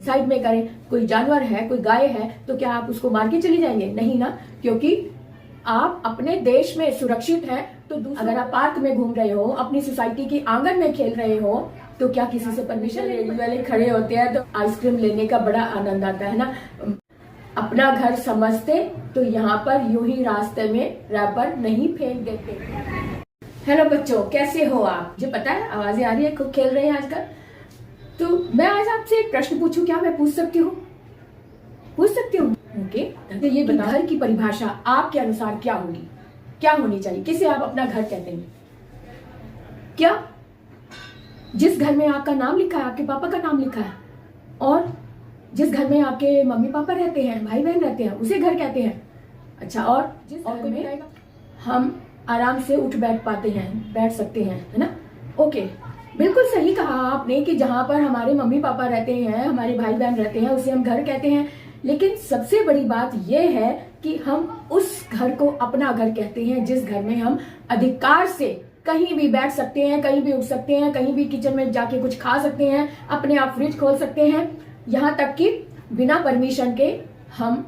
Side में करें। कोई जानवर है, कोई गाय है, तो क्या आप उसको मार के चली जाएंगे? नहीं ना, क्योंकि आप अपने देश में सुरक्षित हैं। तो अगर आप पार्क में घूम रहे हो, अपनी सोसाइटी के आंगन में खेल रहे हो, तो क्या किसी से परमिशन? रेडी वाले खड़े होते हैं तो आइसक्रीम लेने का बड़ा आनंद आता है ना। अपना घर समझते तो यहाँ पर यूं ही रास्ते में रैपर नहीं फेंक देते। हेलो बच्चों, कैसे हो आप? मुझे पता है आवाजें आ रही है, खूब खेल रहे हैं आजकल। तो मैं आज आपसे एक प्रश्न पूछूं, क्या मैं पूछ सकती हूँ? पूछ सकती हूँ? ओके। तो ये बताओ, घर की परिभाषा आपके अनुसार क्या होगी, क्या होनी चाहिए? किसे आप अपना घर कहते हैं? क्या जिस घर में आपका नाम लिखा है, आपके पापा का नाम लिखा है, और जिस घर में आपके मम्मी पापा रहते हैं, भाई बहन रहते हैं, उसे घर कहते हैं? अच्छा, और जिस घर में हम आराम से उठ बैठ पाते हैं, बैठ सकते हैं, है ना? ओके, बिल्कुल सही कहा आपने कि जहां पर हमारे मम्मी पापा रहते हैं, हमारे भाई बहन रहते हैं, उसे हम घर कहते हैं। लेकिन सबसे बड़ी बात यह है कि हम उस घर को अपना घर कहते हैं जिस घर में हम अधिकार से कहीं भी बैठ सकते हैं, कहीं भी उठ सकते हैं, कहीं भी किचन में जाके कुछ खा सकते हैं, अपने आप फ्रिज खोल सकते हैं, यहाँ तक कि बिना परमिशन के हम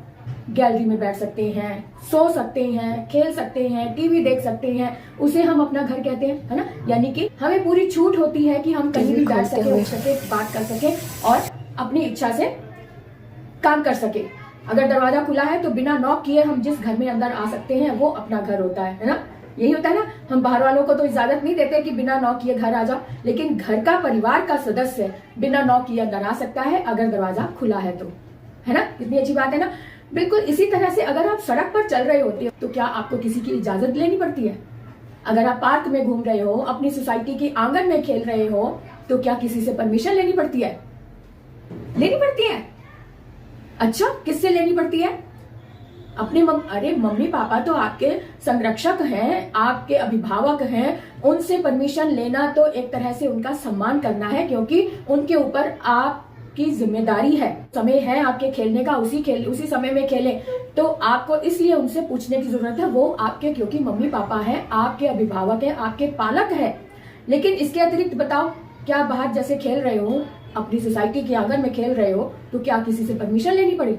गैलरी में बैठ सकते हैं, सो सकते हैं, खेल सकते हैं, टीवी देख सकते हैं, उसे हम अपना घर कहते हैं, है ना? यानी कि हमें पूरी छूट होती है कि हम कहीं भी बैठ सके, उठ सके, बात कर सके और अपनी इच्छा से काम कर सके। अगर दरवाजा खुला है तो बिना नॉक किए हम जिस घर में अंदर आ सकते हैं वो अपना घर होता है ना? यही होता है ना। हम बाहर वालों को तो इजाजत नहीं देते कि बिना नॉक किए घर आ जाओ, लेकिन घर का परिवार का सदस्य बिना नॉक किए अंदर आ सकता है अगर दरवाजा खुला है तो, है ना? इतनी अच्छी बात है ना। बिल्कुल इसी तरह से अगर आप सड़क पर चल रहे होते हो तो क्या आपको किसी की इजाजत लेनी पड़ती है? अगर आप पार्क में घूम रहे हो, अपनी सोसाइटी के आंगन में खेल रहे हो, तो क्या किसी से परमिशन लेनी पड़ती है? लेनी पड़ती है। अच्छा, किससे लेनी पड़ती है? अपने अरे मम्मी पापा तो आपके संरक्षक हैं, आपके अभिभावक हैं, उनसे परमिशन लेना तो एक तरह से उनका सम्मान करना है, क्योंकि उनके ऊपर आपकी जिम्मेदारी है। समय है आपके खेलने का, उसी समय में खेलें। तो आपको इसलिए उनसे पूछने की जरूरत है, वो आपके, क्योंकि मम्मी पापा हैं, आपके अभिभावक हैं, आपके पालक हैं। लेकिन इसके अतिरिक्त बताओ, क्या बाहर जैसे खेल रहे हो, अपनी सोसाइटी के आंगन में खेल रहे हो, तो क्या किसी से परमिशन लेनी पड़ी?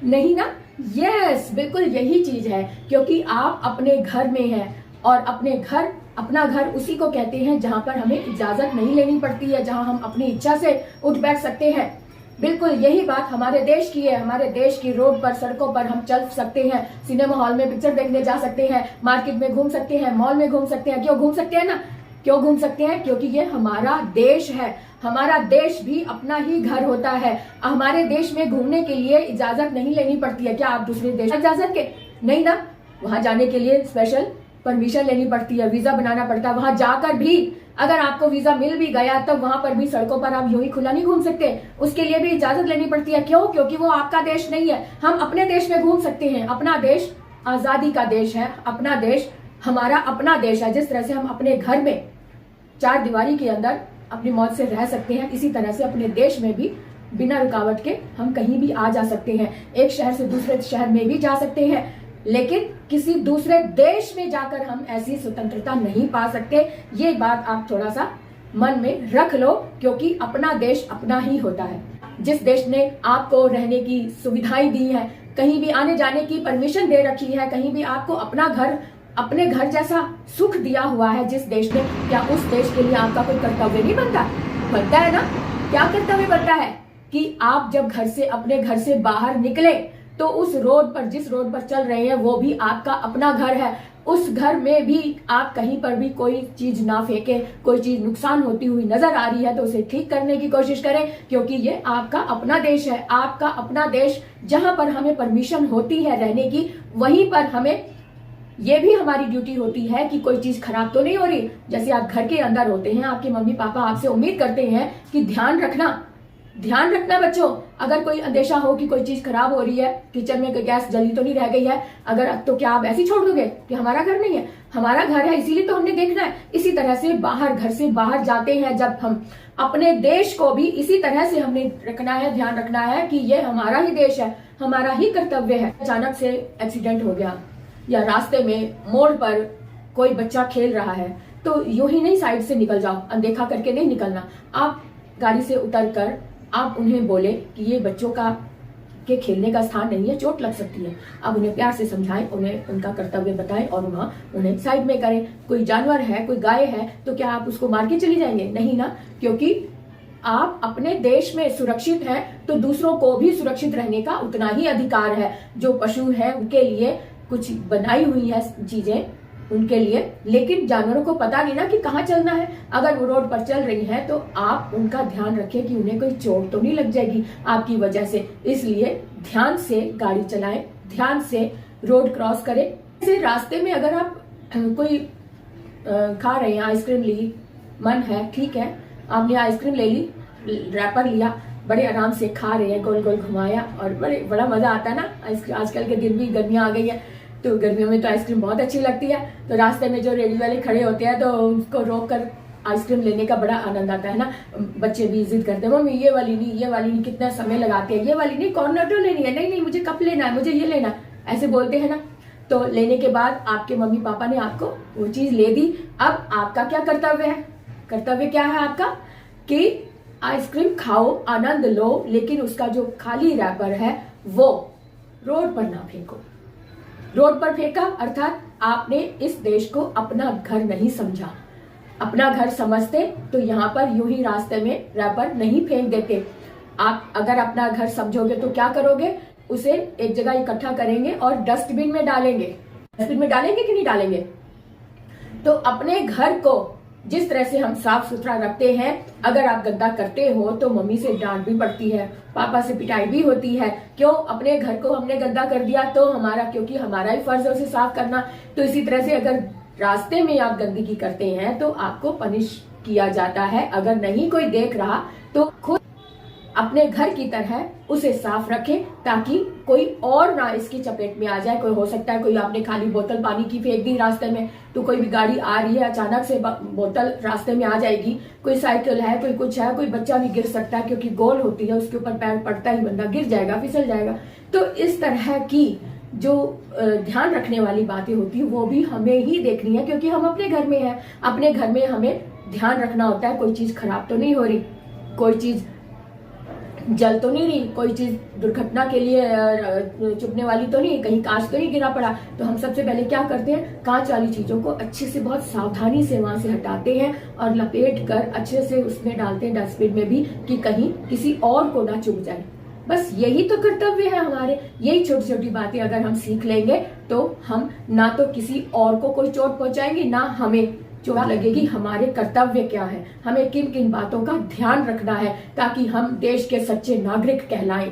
नहीं ना। यस, बिल्कुल यही चीज है, क्योंकि आप अपने घर में हैं और अपना घर उसी को कहते हैं जहां पर हमें इजाजत नहीं लेनी पड़ती है, जहां हम अपनी इच्छा से उठ बैठ सकते हैं। बिल्कुल यही बात हमारे देश की है। हमारे देश की रोड पर, सड़कों पर हम चल सकते हैं, सिनेमा हॉल में पिक्चर देखने जा सकते हैं, मार्केट में घूम सकते हैं, मॉल में घूम सकते हैं। क्यों घूम सकते हैं ना? क्यों घूम सकते हैं? क्योंकि ये हमारा देश है। हमारा देश भी अपना ही घर होता है। हमारे देश में घूमने के लिए इजाजत नहीं लेनी पड़ती है। क्या आप दूसरे देश इजाजत के? नहीं ना। वहां जाने के लिए स्पेशल परमिशन लेनी पड़ती है, वीजा बनाना पड़ता है। वहां जाकर भी अगर आपको वीजा मिल भी गया तब वहां पर भी सड़कों पर आप यूं ही खुला नहीं घूम सकते, उसके लिए भी इजाजत लेनी पड़ती है। क्यों? क्योंकि वो आपका देश नहीं है। हम अपने देश में घूम सकते हैं। अपना देश आजादी का देश है। अपना देश हमारा अपना देश है। जिस तरह से हम अपने घर में चार दीवारी के अंदर अपनी मौत से रह सकते हैं, इसी तरह से अपने देश में भी बिना रुकावट के हम कहीं भी आ जा सकते हैं। एक शहर से दूसरे शहर में भी जा सकते हैं, लेकिन किसी दूसरे देश में जाकर हम ऐसी स्वतंत्रता नहीं पा सकते। ये बात आप थोड़ा सा मन में रख लो, क्योंकि अपना देश अपना ही होता है। जिस देश ने आपको रहने की सुविधाएं दी है, कहीं भी आने जाने की परमिशन दे रखी है, कहीं भी आपको अपने घर जैसा सुख दिया हुआ है जिस देश ने, क्या उस देश के लिए आपका कोई कर्तव्य नहीं बनता? बनता है ना। क्या कर्तव्य बनता है कि आप जब अपने घर से बाहर निकले तो उस रोड पर, जिस रोड पर चल रहे हैं, वो भी आपका अपना घर है। उस घर में भी आप कहीं पर भी कोई चीज ना फेंके। कोई चीज नुकसान होती हुई नजर आ रही है तो उसे ठीक करने की कोशिश करें, क्योंकि ये आपका अपना देश है। आपका अपना देश, जहां पर हमें परमिशन होती है रहने की, वहीं पर हमें ये भी हमारी ड्यूटी होती है कि कोई चीज खराब तो नहीं हो रही। जैसे आप घर के अंदर होते हैं, आपके मम्मी पापा आपसे उम्मीद करते हैं कि ध्यान रखना बच्चों। अगर कोई अंदेशा हो कि कोई चीज खराब हो रही है, किचन में गैस जली तो नहीं रह गई है, तो क्या आप ऐसे ही छोड़ दोगे कि हमारा घर नहीं है? हमारा घर है, इसीलिए तो हमने देखना है। इसी तरह से घर से बाहर जाते हैं जब हम, अपने देश को भी इसी तरह से हमने रखना है, ध्यान रखना है कि ये हमारा ही देश है, हमारा ही कर्तव्य है। अचानक से एक्सीडेंट हो गया, या रास्ते में मोड़ पर कोई बच्चा खेल रहा है, तो यूं ही नहीं साइड से निकल जाओ, अनदेखा करके नहीं निकलना। आप गाड़ी से उतरकर आप उन्हें बोले कि ये बच्चों का के खेलने का स्थान नहीं है, चोट लग सकती है। आप उन्हें प्यार से समझाएं, उन्हें उनका कर्तव्य बताएं और वहां उन्हें साइड में करें। कोई जानवर है, कोई गाय है, तो क्या आप उसको मार के चली जाएंगे? नहीं ना, क्योंकि आप अपने देश में सुरक्षित हैं तो दूसरों को भी सुरक्षित रहने का उतना ही अधिकार है। जो पशु है उनके लिए कुछ बनाई हुई है चीजें उनके लिए, लेकिन जानवरों को पता नहीं ना कि कहाँ चलना है। अगर वो रोड पर चल रही है तो आप उनका ध्यान रखें कि उन्हें कोई चोट तो नहीं लग जाएगी आपकी वजह से। इसलिए ध्यान से गाड़ी चलाएं, ध्यान से रोड क्रॉस करें। जैसे रास्ते में अगर आप कोई खा रहे हैं, आइसक्रीम ली, मन है, ठीक है, आपने आइसक्रीम ले ली, रैपर लिया, बड़े आराम से खा रहे हैं, गोल गोल घुमाया और बड़ा मजा आता है ना। आइसक्रीम आजकल के दिन भी गर्मियां आ गई है तो गर्मियों में तो आइसक्रीम बहुत अच्छी लगती है। तो रास्ते में जो रेडी वाले खड़े होते हैं तो उसको रोक कर आइसक्रीम लेने का बड़ा आनंद आता है ना। बच्चे भी जिद करते हैं, मम्मी ये वाली नहीं, ये वाली नहीं, कितना समय लगाते हैं, ये वाली नहीं, कॉर्नेटो लेनी है, नहीं नहीं मुझे कप लेना है, मुझे ये लेना है, ऐसे बोलते हैं ना। तो लेने के बाद आपके मम्मी पापा ने आपको वो चीज ले दी। अब आपका क्या कर्तव्य है? कर्तव्य क्या है आपका कि आइसक्रीम खाओ, आनंद लो, लेकिन उसका जो खाली रैपर है वो रोड पर ना फेंको। रोड पर फेंका अर्थात आपने इस देश को अपना घर नहीं समझा। अपना घर समझते तो यहाँ पर यूं ही रास्ते में रैपर नहीं फेंक देते। आप अगर अपना घर समझोगे तो क्या करोगे? उसे एक जगह इकट्ठा करेंगे और डस्टबिन में डालेंगे। डस्टबिन में डालेंगे कि नहीं डालेंगे? तो अपने घर को जिस तरह से हम साफ सुथरा रखते हैं, अगर आप गंदा करते हो तो मम्मी से डांट भी पड़ती है, पापा से पिटाई भी होती है। क्यों? अपने घर को हमने गंदा कर दिया तो क्योंकि हमारा ही फर्ज है उसे साफ करना। तो इसी तरह से अगर रास्ते में आप गंदगी करते हैं तो आपको पनिश किया जाता है। अगर नहीं कोई देख रहा तो खुद अपने घर की तरह उसे साफ रखें ताकि कोई और ना इसकी चपेट में आ जाए। कोई हो सकता है कोई आपने खाली बोतल पानी की फेंक दी रास्ते में, तो कोई भी गाड़ी आ रही है, अचानक से बोतल रास्ते में आ जाएगी। कोई साइकिल है, कोई कुछ है, कोई बच्चा भी गिर सकता है क्योंकि गोल होती है, उसके ऊपर पैर पड़ता ही बंदा गिर जाएगा, फिसल जाएगा। तो इस तरह की जो ध्यान रखने वाली बातें होती है वो भी हमें ही देखनी है, क्योंकि हम अपने घर में हैं। अपने घर में हमें ध्यान रखना होता है कोई चीज खराब तो नहीं हो रही, कोई चीज जल तो नहीं रही, कोई चीज दुर्घटना के लिए चुभने वाली तो नहीं, कहीं कांच तो नहीं गिरा पड़ा। तो हम सबसे पहले क्या करते हैं? कांच वाली चीजों को अच्छे से बहुत सावधानी से वहां से हटाते हैं और लपेट कर अच्छे से उसमें डालते हैं डस्टबिन में भी, कि कहीं किसी और को ना चुभ जाए। बस यही तो कर्तव्य है हमारे। यही छोटी छोटी बातें अगर हम सीख लेंगे तो हम ना तो किसी और को कोई चोट पहुंचाएंगे, ना हमें चोट लगेगी। हमारे कर्तव्य क्या है, हमें किन किन बातों का ध्यान रखना है ताकि हम देश के सच्चे नागरिक कहलाएं।